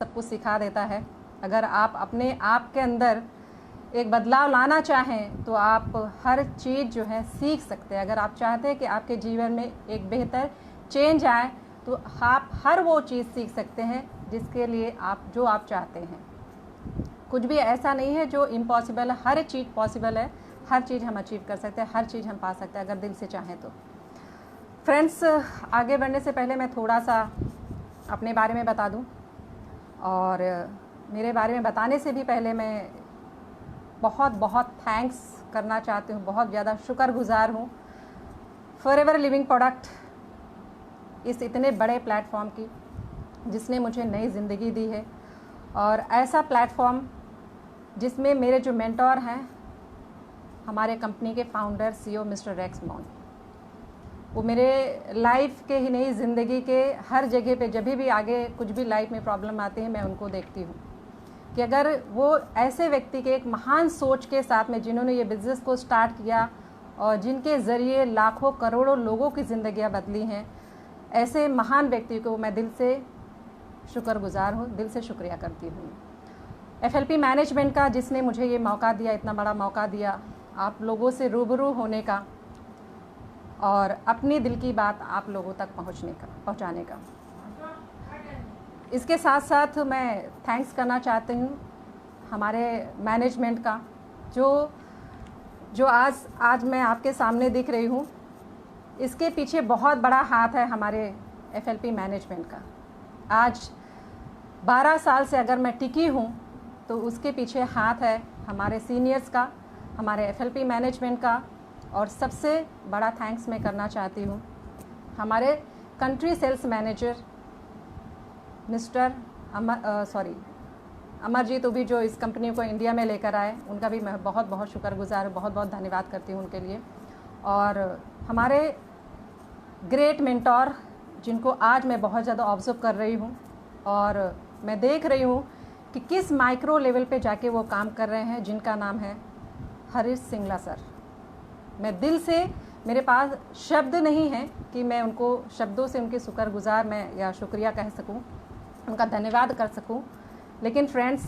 सब कुछ सिखा देता है। अगर आप अपने आप के अंदर एक बदलाव लाना चाहें तो आप हर चीज़ जो है सीख सकते हैं। अगर आप चाहते हैं कि आपके जीवन में एक बेहतर चेंज आए तो आप हर वो चीज़ सीख सकते हैं जिसके लिए आप चाहते हैं। कुछ भी ऐसा नहीं है जो इम्पॉसिबल है, हर चीज़ पॉसिबल है। हर चीज़ हम अचीव कर सकते हैं, हर चीज़ हम पा सकते हैं अगर दिल से चाहें तो। फ्रेंड्स, आगे बढ़ने से पहले मैं थोड़ा सा अपने बारे में बता दूं, और मेरे बारे में बताने से भी पहले मैं बहुत बहुत थैंक्स करना चाहती हूँ, बहुत ज़्यादा शुक्रगुजार हूँ फॉरएवर लिविंग प्रोडक्ट, इस इतने बड़े प्लेटफॉर्म की जिसने मुझे नई ज़िंदगी दी है। और ऐसा प्लेटफॉर्म जिसमें मेरे जो मेंटोर हैं, हमारे कंपनी के फाउंडर CEO मिस्टर रेक्स मॉन, वो मेरे लाइफ के ही नहीं, ज़िंदगी के हर जगह पे जब भी आगे कुछ भी लाइफ में प्रॉब्लम आती है मैं उनको देखती हूँ कि अगर वो ऐसे व्यक्ति के एक महान सोच के साथ में जिन्होंने ये बिज़नेस को स्टार्ट किया और जिनके ज़रिए लाखों करोड़ों लोगों की ज़िंदगियाँ बदली हैं, ऐसे महान व्यक्ति को मैं दिल से शुक्रगुजार हूँ, दिल से शुक्रिया करती हूँ। FLP मैनेजमेंट का, जिसने मुझे ये मौका दिया, इतना बड़ा मौका दिया आप लोगों से रूबरू होने का और अपनी दिल की बात आप लोगों तक पहुंचाने का। इसके साथ साथ मैं थैंक्स करना चाहती हूँ हमारे मैनेजमेंट का, जो आज मैं आपके सामने दिख रही हूँ। इसके पीछे बहुत बड़ा हाथ है हमारे FLP मैनेजमेंट का। आज 12 साल से अगर मैं टिकी हूँ तो उसके पीछे हाथ है हमारे सीनियर्स का, हमारे FLP मैनेजमेंट का। और सबसे बड़ा थैंक्स मैं करना चाहती हूँ हमारे country sales manager mister Amarjeet Ubhi, जो इस कंपनी को इंडिया में लेकर आए, उनका भी मैं बहुत बहुत शुक्रगुजार हूँ, बहुत बहुत धन्यवाद करती हूँ उनके लिए। और हमारे ग्रेट मेंटोर जिनको आज मैं बहुत ज़्यादा ऑब्जर्व कर रही हूँ और मैं देख रही हूँ कि किस माइक्रो लेवल पे जाके वो काम कर रहे हैं, जिनका नाम है हरीश सिंगला सर। मैं दिल से, मेरे पास शब्द नहीं है कि मैं उनको शब्दों से उनके शुक्रगुजार मैं या शुक्रिया कह सकूं, उनका धन्यवाद कर सकूं। लेकिन फ्रेंड्स,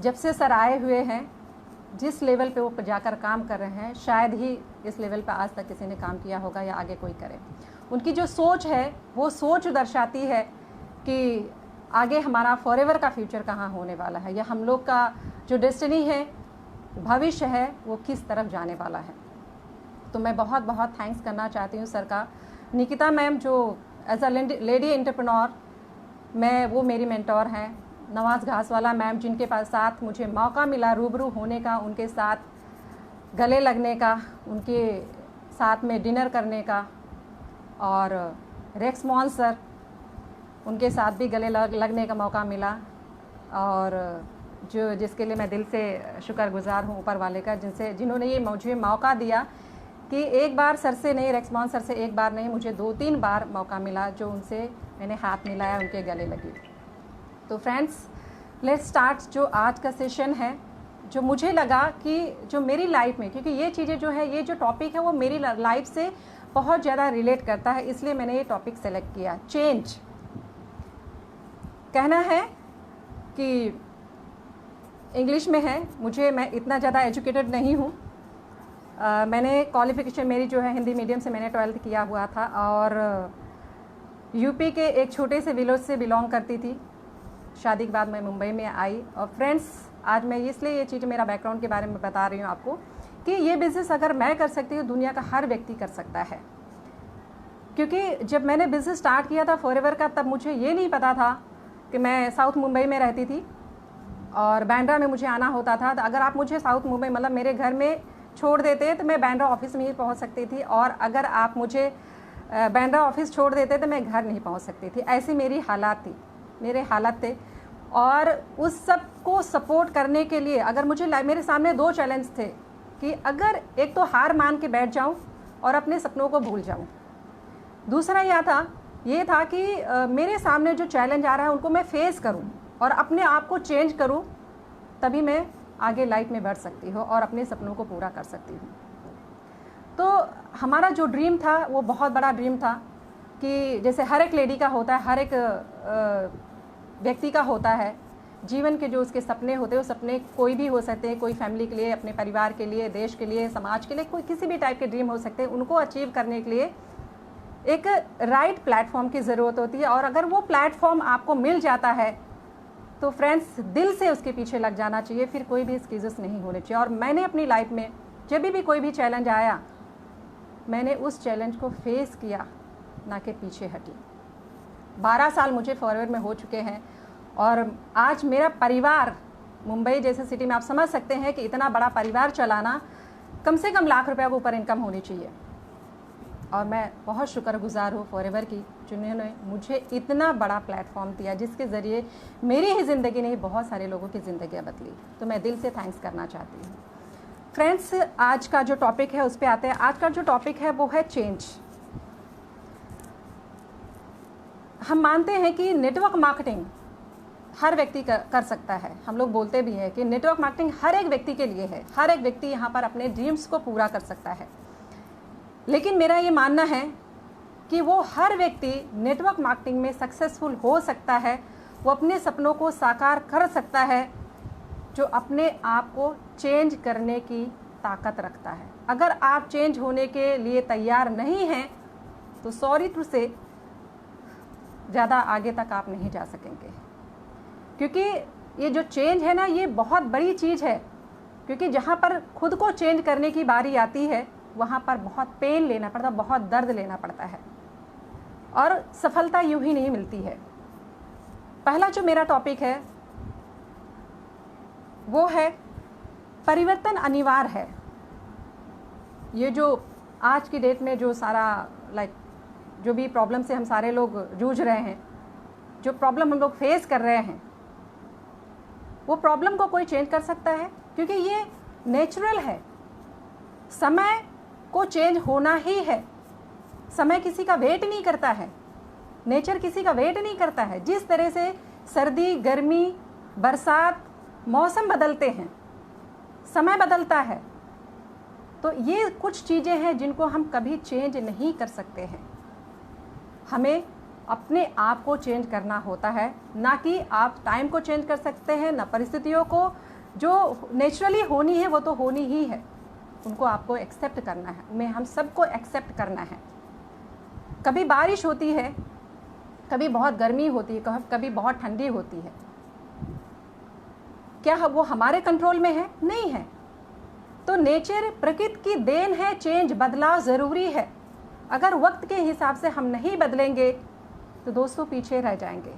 जब से सर आए हुए हैं, जिस लेवल पे वो जाकर काम कर रहे हैं, शायद ही इस लेवल पे आज तक किसी ने काम किया होगा या आगे कोई करे। उनकी जो सोच है वो सोच दर्शाती है कि आगे हमारा फॉरएवर का फ्यूचर कहाँ होने वाला है, या हम लोग का जो डेस्टिनी है, भविष्य है, वो किस तरफ जाने वाला है। तो मैं बहुत बहुत थैंक्स करना चाहती हूँ सर का। निकिता मैम, जो एज अ लेडी एंटरप्रेन्योर वो मेरी मेंटोर हैं। नवाज़ घासवाला मैम, जिनके पास साथ मुझे मौका मिला रूबरू होने का, उनके साथ गले लगने का, उनके साथ में डिनर करने का। और रेक्स मॉन सर, उनके साथ भी गले लगने का मौका मिला, और जिसके लिए मैं दिल से शुक्रगुजार हूँ ऊपर वाले का, जिन्होंने ये मुझे मौका दिया कि एक बार सर से नहीं, रेक्स मॉन सर से एक बार नहीं, मुझे 2-3 बार मौका मिला जो उनसे मैंने हाथ मिलाया, उनके गले लगी। तो फ्रेंड्स, लेट्स स्टार्ट जो आज का सेशन है, जो मुझे लगा कि जो मेरी लाइफ में, क्योंकि ये चीज़ें जो है, ये जो टॉपिक है वो मेरी लाइफ से बहुत ज़्यादा रिलेट करता है, इसलिए मैंने ये टॉपिक सेलेक्ट किया। चेंज कहना है कि इंग्लिश में है, मैं इतना ज़्यादा एजुकेटेड नहीं हूँ। मैंने क्वालिफ़िकेशन मेरी जो है हिंदी मीडियम से मैंने 12th किया हुआ था, और यूपी के एक छोटे से विलेज से बिलोंग करती थी। शादी के बाद मैं मुंबई में आई। और फ्रेंड्स, आज मैं इसलिए ये चीज़ मेरा बैकग्राउंड के बारे में बता रही हूँ आपको कि ये बिज़नेस अगर मैं कर सकती हूँ, दुनिया का हर व्यक्ति कर सकता है। क्योंकि जब मैंने बिज़नेस स्टार्ट किया था फॉरएवर का, तब मुझे ये नहीं पता था कि मैं साउथ मुंबई में रहती थी और बांद्रा में मुझे आना होता था। तो अगर आप मुझे साउथ मुंबई, मतलब मेरे घर में छोड़ देते तो मैं बांद्रा ऑफिस में ही पहुंच सकती थी, और अगर आप मुझे बांद्रा ऑफिस छोड़ देते तो मैं घर नहीं पहुंच सकती थी। ऐसी मेरी हालात थी, मेरे हालात थे। और उस सब को सपोर्ट करने के लिए अगर मेरे सामने 2 चैलेंज थे कि अगर एक तो हार मान के बैठ जाऊं और अपने सपनों को भूल जाऊं, दूसरा ये था कि मेरे सामने जो चैलेंज आ रहा है उनको मैं फेस करूं और अपने आप को चेंज करूं, तभी मैं आगे लाइफ में बढ़ सकती हूँ और अपने सपनों को पूरा कर सकती हूँ। तो हमारा जो ड्रीम था वो बहुत बड़ा ड्रीम था कि जैसे हर एक लेडी का होता है, हर एक व्यक्ति का होता है, जीवन के जो उसके सपने होते हैं, वो सपने कोई भी हो सकते हैं, कोई फैमिली के लिए, अपने परिवार के लिए, देश के लिए, समाज के लिए, कोई किसी भी टाइप के ड्रीम हो सकते हैं। उनको अचीव करने के लिए एक राइट प्लेटफॉर्म की ज़रूरत होती है, और अगर वो प्लेटफॉर्म आपको मिल जाता है तो फ्रेंड्स दिल से उसके पीछे लग जाना चाहिए, फिर कोई भी एक्सक्यूज़ नहीं होने चाहिए। और मैंने अपनी लाइफ में जब भी कोई भी चैलेंज आया, मैंने उस चैलेंज को फेस किया, ना कि पीछे हटी। 12 साल मुझे फॉरवर्ड में हो चुके हैं, और आज मेरा परिवार, मुंबई जैसे सिटी में आप समझ सकते हैं कि इतना बड़ा परिवार चलाना कम से कम लाख रुपए के ऊपर इनकम होनी चाहिए। और मैं बहुत शुक्रगुजार हूँ फॉरएवर की, जिन्होंने मुझे इतना बड़ा प्लेटफॉर्म दिया, जिसके ज़रिए मेरी ही ज़िंदगी नहीं, बहुत सारे लोगों की ज़िंदगियाँ बदली। तो मैं दिल से थैंक्स करना चाहती हूँ। फ्रेंड्स, आज का जो टॉपिक है उस पर आते हैं। आज का जो टॉपिक है वो है चेंज। हम मानते हैं कि नेटवर्क मार्केटिंग हर व्यक्ति कर सकता है। हम लोग बोलते भी हैं कि नेटवर्क मार्केटिंग हर एक व्यक्ति के लिए है। हर एक व्यक्ति यहाँ पर अपने ड्रीम्स को पूरा कर सकता है। लेकिन मेरा ये मानना है कि वो हर व्यक्ति नेटवर्क मार्केटिंग में सक्सेसफुल हो सकता है, वो अपने सपनों को साकार कर सकता है, जो अपने आप को चेंज करने की ताकत रखता है। अगर आप चेंज होने के लिए तैयार नहीं हैं तो सॉरी टू से ज़्यादा आगे तक आप नहीं जा सकेंगे, क्योंकि ये जो चेंज है ना, ये बहुत बड़ी चीज़ है। क्योंकि जहाँ पर खुद को चेंज करने की बारी आती है, वहाँ पर बहुत पेन लेना पड़ता है, बहुत दर्द लेना पड़ता है, और सफलता यूं ही नहीं मिलती है। पहला जो मेरा टॉपिक है वो है परिवर्तन अनिवार्य है। ये जो आज की डेट में जो सारा जो भी प्रॉब्लम से हम सारे लोग जूझ रहे हैं, जो प्रॉब्लम हम लोग फेस कर रहे हैं, वो प्रॉब्लम को कोई चेंज कर सकता है? क्योंकि ये नेचुरल है। समय को चेंज होना ही है। समय किसी का वेट नहीं करता है, नेचर किसी का वेट नहीं करता है। जिस तरह से सर्दी, गर्मी, बरसात, मौसम बदलते हैं, समय बदलता है, तो ये कुछ चीज़ें हैं जिनको हम कभी चेंज नहीं कर सकते हैं। हमें अपने आप को चेंज करना होता है, ना कि आप टाइम को चेंज कर सकते हैं, ना परिस्थितियों को। जो नेचुरली होनी है वो तो होनी ही है, उनको आपको एक्सेप्ट करना है। उन्हें हम सबको एक्सेप्ट करना है। कभी बारिश होती है, कभी बहुत गर्मी होती है, कभी बहुत ठंडी होती है। क्या वो हमारे कंट्रोल में है? नहीं है। तो नेचर, प्रकृति की देन है, चेंज, बदलाव ज़रूरी है। अगर वक्त के हिसाब से हम नहीं बदलेंगे तो दोस्तों पीछे रह जाएंगे।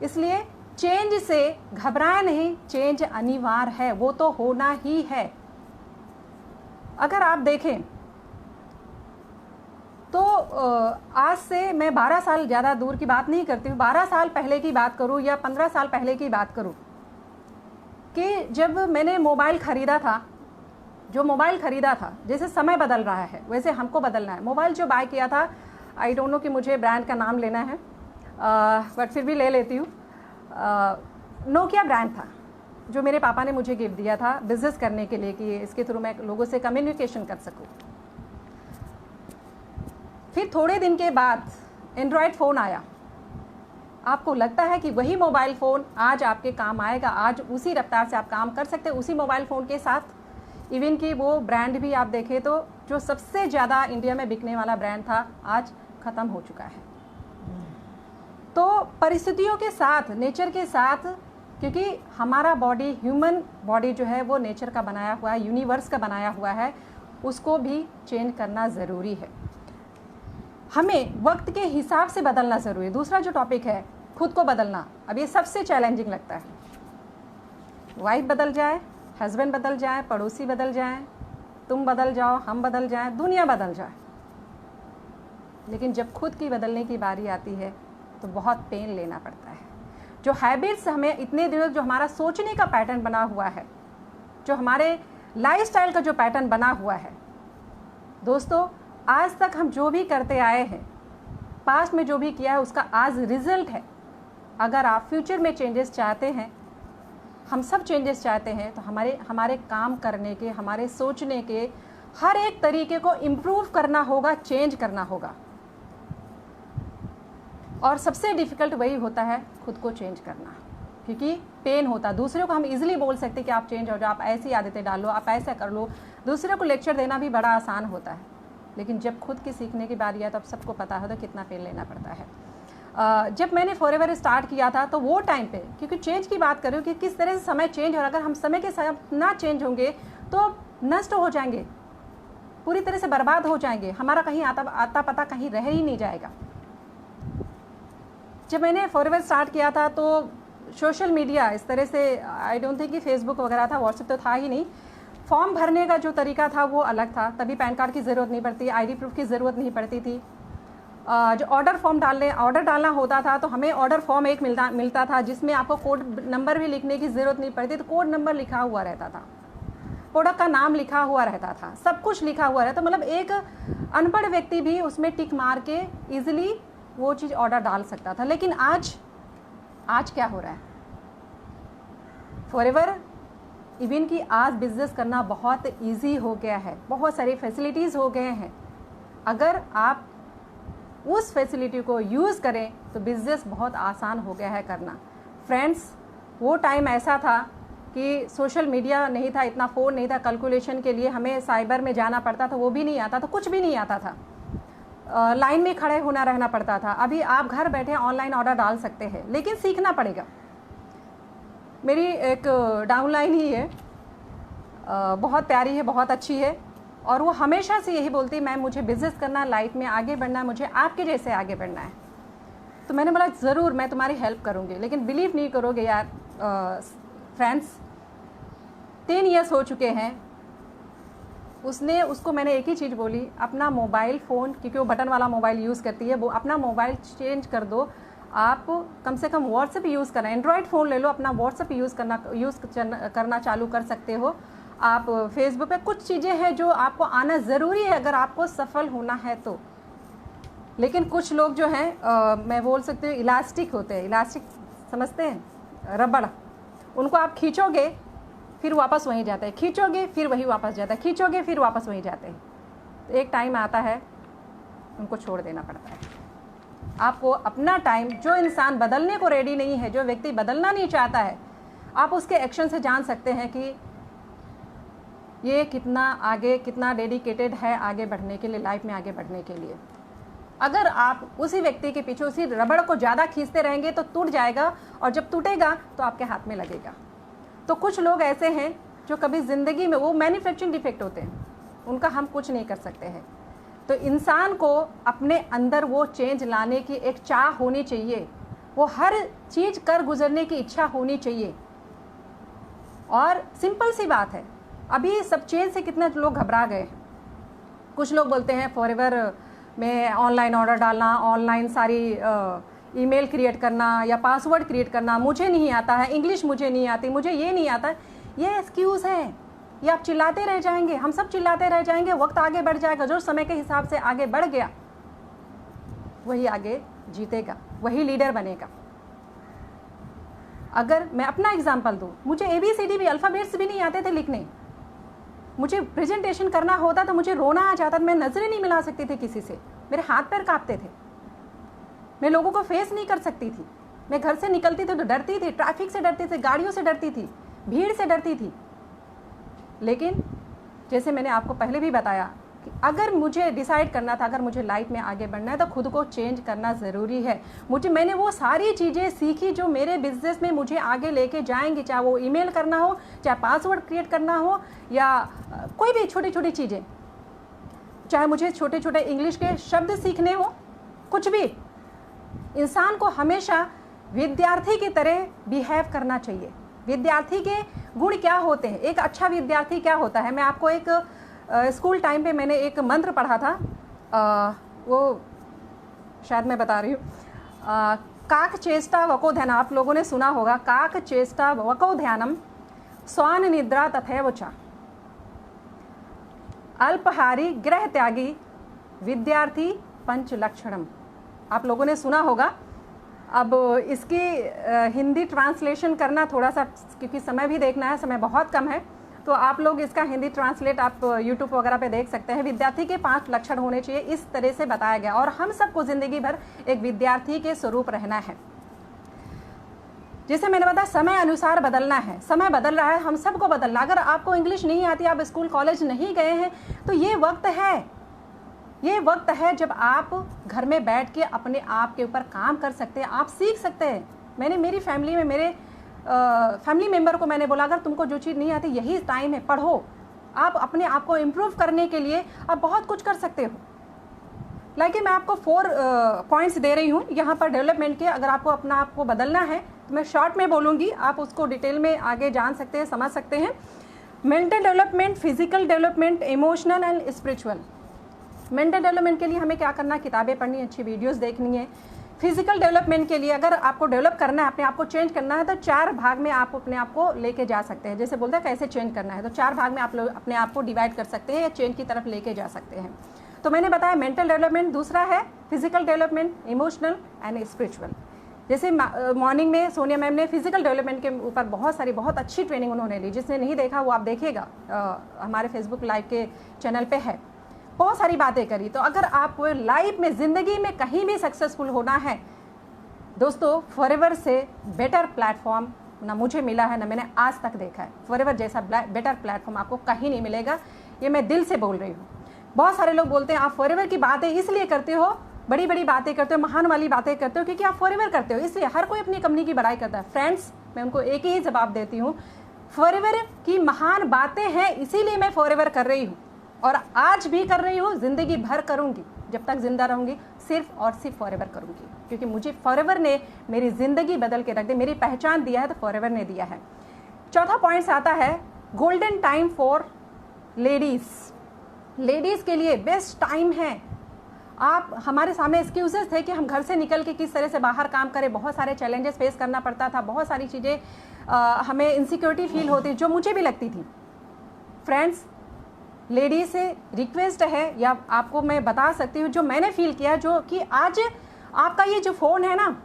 इसलिए चेंज से घबराएं नहीं, चेंज अनिवार्य है, वो तो होना ही है। अगर आप देखें तो आज से मैं 12 साल, ज़्यादा दूर की बात नहीं करती हूँ, 12 साल पहले की बात करूँ या 15 साल पहले की बात करूँ, कि जब मैंने मोबाइल ख़रीदा था, जो मोबाइल ख़रीदा था, जैसे समय बदल रहा है वैसे हमको बदलना है। मोबाइल जो बाय किया था, आई डोंट नो कि मुझे ब्रांड का नाम लेना है, बट फिर भी ले लेती हूँ। नोकिया ब्रांड था, जो मेरे पापा ने मुझे गिफ्ट दिया था बिज़नेस करने के लिए, कि इसके थ्रू मैं लोगों से कम्युनिकेशन कर सकूँ। फिर थोड़े दिन के बाद एंड्रॉयड फ़ोन आया। आपको लगता है कि वही मोबाइल फ़ोन आज आपके काम आएगा, आज उसी रफ्तार से आप काम कर सकते हैं उसी मोबाइल फ़ोन के साथ। इवन कि वो ब्रांड भी आप देखें तो जो सबसे ज़्यादा इंडिया में बिकने वाला ब्रांड था, आज ख़त्म हो चुका है। तो परिस्थितियों के साथ, नेचर के साथ, क्योंकि हमारा बॉडी, ह्यूमन बॉडी जो है वो नेचर का बनाया हुआ है, यूनिवर्स का बनाया हुआ है, उसको भी चेंज करना ज़रूरी है। हमें वक्त के हिसाब से बदलना ज़रूरी है। दूसरा जो टॉपिक है खुद को बदलना, अब ये सबसे चैलेंजिंग लगता है। वाइफ बदल जाए, हस्बैंड बदल जाए, पड़ोसी बदल जाए, तुम बदल जाओ, हम बदल जाए, दुनिया बदल जाए, लेकिन जब खुद की बदलने की बारी आती है तो बहुत पेन लेना पड़ता है। जो हैबिट्स हमें इतने दिनों, जो हमारा सोचने का पैटर्न बना हुआ है, जो हमारे लाइफस्टाइल का जो पैटर्न बना हुआ है, दोस्तों आज तक हम जो भी करते आए हैं, पास्ट में जो भी किया है, उसका आज रिजल्ट है। अगर आप फ्यूचर में चेंजेस चाहते हैं, हम सब चेंजेस चाहते हैं, तो हमारे काम करने के, हमारे सोचने के हर एक तरीके को इम्प्रूव करना होगा, चेंज करना होगा। और सबसे डिफ़िकल्ट वही होता है खुद को चेंज करना, क्योंकि पेन होता है। दूसरों को हम इजीली बोल सकते हैं कि आप चेंज हो जाओ, आप ऐसी आदतें डालो, आप ऐसा कर लो, दूसरों को लेक्चर देना भी बड़ा आसान होता है, लेकिन जब खुद की सीखने की बारी है तो अब सबको पता है तो कितना पेन लेना पड़ता है। जब मैंने फॉरएवर स्टार्ट किया था तो वो टाइम पे, क्योंकि चेंज की बात कर रही हूँ कि किस तरह से समय चेंज हो रहा है, अगर हम समय के साथ ना चेंज होंगे तो नष्ट हो जाएंगे, पूरी तरह से बर्बाद हो जाएंगे, हमारा कहीं आता पता कहीं रह ही नहीं जाएगा। जब मैंने फॉरएवर स्टार्ट किया था तो सोशल मीडिया इस तरह से, आई डोंट थिंक कि फेसबुक वगैरह था, व्हाट्सएप तो था ही नहीं। फॉर्म भरने का जो तरीका था वो अलग था, तभी पैन कार्ड की ज़रूरत नहीं पड़ती, आईडी प्रूफ की ज़रूरत नहीं पड़ती थी। जो ऑर्डर डालना होता था तो हमें ऑर्डर फॉर्म एक मिलता था जिसमें आपको कोड नंबर भी लिखने की ज़रूरत नहीं पड़ती, तो कोड नंबर लिखा हुआ रहता था, प्रोडक्ट का नाम लिखा हुआ रहता था, सब कुछ लिखा हुआ रहता, मतलब एक अनपढ़ व्यक्ति भी उसमें टिक मार के ईजिली वो चीज़ ऑर्डर डाल सकता था। लेकिन आज क्या हो रहा है, फॉरएवर इवन कि आज बिजनेस करना बहुत इजी हो गया है, बहुत सारी फैसिलिटीज़ हो गए हैं। अगर आप उस फैसिलिटी को यूज़ करें तो बिज़नेस बहुत आसान हो गया है करना। फ्रेंड्स, वो टाइम ऐसा था कि सोशल मीडिया नहीं था, इतना फ़ोन नहीं था, कैलकुलेशन के लिए हमें साइबर में जाना पड़ता था, वो भी नहीं आता था, कुछ भी नहीं आता था, लाइन में खड़े होना रहना पड़ता था। अभी आप घर बैठे ऑनलाइन ऑर्डर डाल सकते हैं, लेकिन सीखना पड़ेगा। मेरी एक डाउनलाइन ही है, बहुत प्यारी है, बहुत अच्छी है, और वो हमेशा से यही बोलती है, मैम मुझे बिज़नेस करना, लाइफ में आगे बढ़ना है, मुझे आपके जैसे आगे बढ़ना है। तो मैंने बोला ज़रूर मैं तुम्हारी हेल्प करूँगी, लेकिन बिलीव नहीं करोगे यार फ्रेंड्स, 10 ईयर्स हो चुके हैं। उसको मैंने एक ही चीज़ बोली, अपना मोबाइल फ़ोन, क्योंकि वो बटन वाला मोबाइल यूज़ करती है, वो अपना मोबाइल चेंज कर दो, आप कम से कम व्हाट्सएप यूज़ करना, एंड्रॉयड फ़ोन ले लो, अपना व्हाट्सएप यूज़ करना चालू कर सकते हो। आप फेसबुक पे कुछ चीज़ें हैं जो आपको आना ज़रूरी है अगर आपको सफल होना है तो। लेकिन कुछ लोग जो हैं मैं बोल सकती हूँ इलास्टिक होते हैं, इलास्टिक समझते हैं, रबड़, उनको आप खींचोगे फिर वापस वहीं जाते हैं, खींचोगे फिर वही वापस जाता है, खींचोगे फिर वापस वहीं जाते हैं। तो एक टाइम आता है उनको छोड़ देना पड़ता है। आपको अपना टाइम, जो इंसान बदलने को रेडी नहीं है, जो व्यक्ति बदलना नहीं चाहता है, आप उसके एक्शन से जान सकते हैं कि ये कितना डेडिकेटेड है आगे बढ़ने के लिए, लाइफ में आगे बढ़ने के लिए। अगर आप उसी व्यक्ति के पीछे उसी रबड़ को ज़्यादा खींचते रहेंगे तो टूट जाएगा, और जब टूटेगा तो आपके हाथ में लगेगा। तो कुछ लोग ऐसे हैं जो कभी ज़िंदगी में, वो मैन्युफैक्चरिंग डिफेक्ट होते हैं, उनका हम कुछ नहीं कर सकते हैं। तो इंसान को अपने अंदर वो चेंज लाने की एक चाह होनी चाहिए, वो हर चीज़ कर गुजरने की इच्छा होनी चाहिए। और सिंपल सी बात है, अभी सब चेंज से कितने लोग घबरा गए हैं। कुछ लोग बोलते हैं फॉरएवर में ऑनलाइन ऑर्डर डालना, ऑनलाइन सारी ईमेल क्रिएट करना या पासवर्ड क्रिएट करना मुझे नहीं आता है, इंग्लिश मुझे नहीं आती, मुझे ये नहीं आता। ये एक्सक्यूज़ है, ये आप चिल्लाते रह जाएंगे, हम सब चिल्लाते रह जाएंगे, वक्त आगे बढ़ जाएगा। जो समय के हिसाब से आगे बढ़ गया वही आगे जीतेगा, वही लीडर बनेगा। अगर मैं अपना एग्जाम्पल दूँ, मुझे ABCD भी, अल्फ़ाबेट्स भी नहीं आते थे लिखने। मुझे प्रेजेंटेशन करना होता तो मुझे रोना आ जाता, मैं नज़रें नहीं मिला सकती थी किसी से, मेरे हाथ पैर कांपते थे, मैं लोगों को फेस नहीं कर सकती थी, मैं घर से निकलती थी तो डरती थी, ट्रैफिक से डरती थी, गाड़ियों से डरती थी, भीड़ से डरती थी। लेकिन जैसे मैंने आपको पहले भी बताया कि अगर मुझे डिसाइड करना था, अगर मुझे लाइफ में आगे बढ़ना है तो खुद को चेंज करना ज़रूरी है। मैंने वो सारी चीज़ें सीखी जो मेरे बिजनेस में मुझे आगे लेके जाएंगी, चाहे वो ईमेल करना हो, चाहे पासवर्ड क्रिएट करना हो, या कोई भी छोटी छोटी चीज़ें, चाहे मुझे छोटे छोटे इंग्लिश के शब्द सीखने हो, कुछ भी। इंसान को हमेशा विद्यार्थी की तरह बिहेव करना चाहिए। विद्यार्थी के गुण क्या होते हैं, एक अच्छा विद्यार्थी क्या होता है, मैं आपको एक स्कूल टाइम पे मैंने एक मंत्र पढ़ा था, वो शायद मैं बता रही हूँ, काक चेष्टा वको ध्यान, आप लोगों ने सुना होगा, काक चेष्टा वको ध्यानम स्वान निद्रा तथैव च, अल्पहारी गृह त्यागी विद्यार्थी पंच लक्षणम। आप लोगों ने सुना होगा। अब इसकी हिंदी ट्रांसलेशन करना थोड़ा सा, क्योंकि समय भी देखना है, समय बहुत कम है, तो आप लोग इसका हिंदी ट्रांसलेट आप यूट्यूब वगैरह पे देख सकते हैं। विद्यार्थी के 5 लक्षण होने चाहिए, इस तरह से बताया गया। और हम सबको ज़िंदगी भर एक विद्यार्थी के स्वरूप रहना है। जैसे मैंने बताया, समय अनुसार बदलना है। समय बदल रहा है, हम सबको बदलना। अगर आपको इंग्लिश नहीं आती, आप स्कूल कॉलेज नहीं गए हैं, तो ये वक्त है जब आप घर में बैठ के अपने आप के ऊपर काम कर सकते हैं, आप सीख सकते हैं। मैंने मेरी फैमिली में मेरे फैमिली मेम्बर को मैंने बोला, अगर तुमको जो चीज़ नहीं आती, यही टाइम है, पढ़ो। आप अपने आप को इम्प्रूव करने के लिए आप बहुत कुछ कर सकते हो। लाइक मैं आपको 4 पॉइंट्स दे रही हूँ यहाँ पर डेवलपमेंट के। अगर आपको अपना आप को बदलना है तो मैं शॉर्ट में बोलूँगी, आप उसको डिटेल में आगे जान सकते हैं, समझ सकते हैं। Mental development, physical development, emotional and spiritual. Mental development के लिए हमें क्या करना है, किताबें पढ़नी, अच्छी वीडियोस देखनी है। फिजिकल डेवलपमेंट के लिए अगर आपको डेवलप करना है, अपने आप को चेंज करना है, तो 4 भाग में आप अपने आप को लेके जा सकते हैं। जैसे बोलते हैं कैसे चेंज करना है, तो 4 भाग में आप लोग अपने आप को डिवाइड कर सकते हैं या चेंज की तरफ लेके जा सकते हैं। तो मैंने बताया मेंटल डेवलपमेंट, दूसरा है physical development, emotional and spiritual. जैसे मॉर्निंग में सोनिया मैम ने फिजिकल डेवलपमेंट के ऊपर बहुत अच्छी ट्रेनिंग उन्होंने ली। जिसने नहीं देखा वो आप देखिएगा, हमारे फेसबुक लाइव के चैनल पे है। बहुत सारी बातें करी। तो अगर आप लाइफ में, ज़िंदगी में कहीं भी सक्सेसफुल होना है दोस्तों, फॉरएवर से बेटर प्लेटफॉर्म ना मुझे मिला है, ना मैंने आज तक देखा है। फॉरएवर जैसा बेटर प्लेटफॉर्म आपको कहीं नहीं मिलेगा, ये मैं दिल से बोल रही हूँ। बहुत सारे लोग बोलते हैं आप फॉरएवर की बातें इसलिए करते हो, बड़ी बड़ी बातें करते हो, महान वाली बातें करते हो, क्योंकि आप फॉरएवर करते हो, इसलिए हर कोई अपनी कंपनी की बड़ाई करता है। फ्रेंड्स, मैं उनको एक ही जवाब देती हूँ, फॉरएवर की महान बातें हैं, इसीलिए मैं फॉरएवर कर रही हूँ और आज भी कर रही हूँ, ज़िंदगी भर करूँगी, जब तक जिंदा रहूँगी सिर्फ और सिर्फ फॉरएवर करूँगी, क्योंकि मुझे फॉरएवर ने मेरी ज़िंदगी बदल के रख दी, मेरी पहचान दिया है तो फॉरएवर ने दिया है। चौथा पॉइंट आता है golden time for ladies. Ladies के लिए बेस्ट टाइम है। आप, हमारे सामने एक्सक्यूजेस थे कि हम घर से निकल के किस तरह से बाहर काम करें, बहुत सारे चैलेंजेस फेस करना पड़ता था, बहुत सारी चीज़ें हमें इनसिक्योरिटी फील होती, जो मुझे भी लगती थी। फ्रेंड्स, लेडीज से रिक्वेस्ट है, या आपको मैं बता सकती हूँ जो मैंने फील किया, जो कि आज आपका ये जो फ़ोन है ना,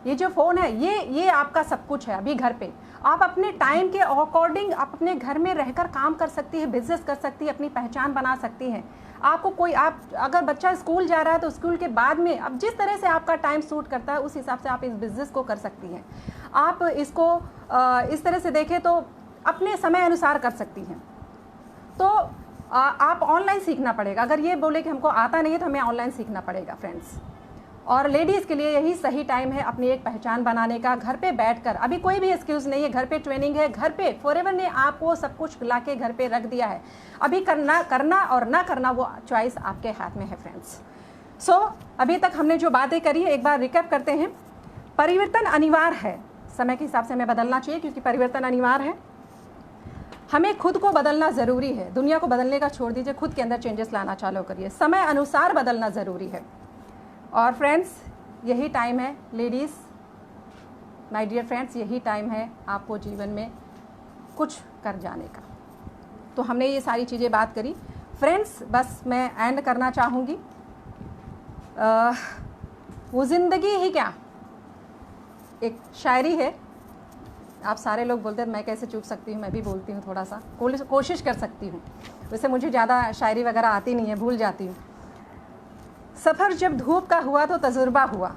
ये जो फ़ोन है, ये आपका सब कुछ है। अभी घर पे आप अपने टाइम के अकॉर्डिंग आप अपने घर में रहकर काम कर सकती है, बिजनेस कर सकती है, अपनी पहचान बना सकती हैं। आपको कोई, आप अगर बच्चा स्कूल जा रहा है तो स्कूल के बाद में अब जिस तरह से आपका टाइम सूट करता है उस हिसाब से आप इस बिज़नेस को कर सकती हैं। आप इसको इस तरह से देखें तो अपने समय अनुसार कर सकती हैं। तो आप ऑनलाइन सीखना पड़ेगा। अगर ये बोले कि हमको आता नहीं है तो हमें ऑनलाइन सीखना पड़ेगा फ्रेंड्स। और लेडीज़ के लिए यही सही टाइम है अपनी एक पहचान बनाने का, घर पे बैठकर। अभी कोई भी एक्सक्यूज़ नहीं है, घर पे ट्रेनिंग है, घर पे फॉरएवर ने आपको सब कुछ ला के घर पे रख दिया है। अभी करना और ना करना वो चॉइस आपके हाथ में है फ्रेंड्स। सो अभी तक हमने जो बातें करी है एक बार रिकैप करते हैं। परिवर्तन अनिवार्य है, समय के हिसाब से हमें बदलना चाहिए क्योंकि परिवर्तन अनिवार्य है। हमें खुद को बदलना ज़रूरी है, दुनिया को बदलने का छोड़ दीजिए, खुद के अंदर चेंजेस लाना चालू करिए। समय अनुसार बदलना ज़रूरी है। और फ्रेंड्स, यही टाइम है लेडीज़, माय डियर फ्रेंड्स, यही टाइम है आपको जीवन में कुछ कर जाने का। तो हमने ये सारी चीज़ें बात करी फ्रेंड्स। बस मैं एंड करना चाहूँगी, वो ज़िंदगी ही क्या, एक शायरी है। आप सारे लोग बोलते हैं मैं कैसे चूक सकती हूँ, मैं भी बोलती हूँ, थोड़ा सा कोशिश कर सकती हूँ। वैसे मुझे ज़्यादा शायरी वगैरह आती नहीं है, भूल जाती हूँ। सफ़र जब धूप का हुआ तो तजुर्बा हुआ,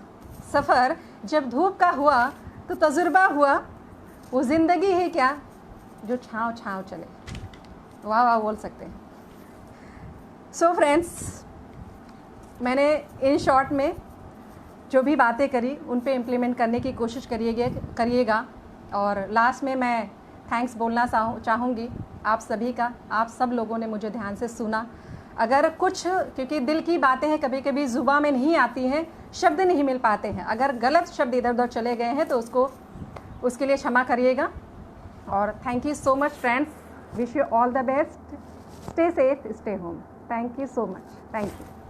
सफ़र जब धूप का हुआ तो तजुर्बा हुआ, वो ज़िंदगी है क्या जो छाँव छाँव चले। वाह वाह बोल सकते हैं। सो फ्रेंड्स, मैंने इन शॉर्ट में जो भी बातें करी उन पे इम्प्लीमेंट करने की कोशिश करिएगा। और लास्ट में मैं थैंक्स बोलना चाहूँगी आप सभी का। आप सब लोगों ने मुझे ध्यान से सुना। अगर कुछ, क्योंकि दिल की बातें हैं, कभी कभी ज़ुबान में नहीं आती हैं, शब्द नहीं मिल पाते हैं, अगर गलत शब्द इधर उधर चले गए हैं तो उसके लिए क्षमा करिएगा। और thank you so much friends, wish you all the best, stay safe, stay home. Thank you so much, thank you.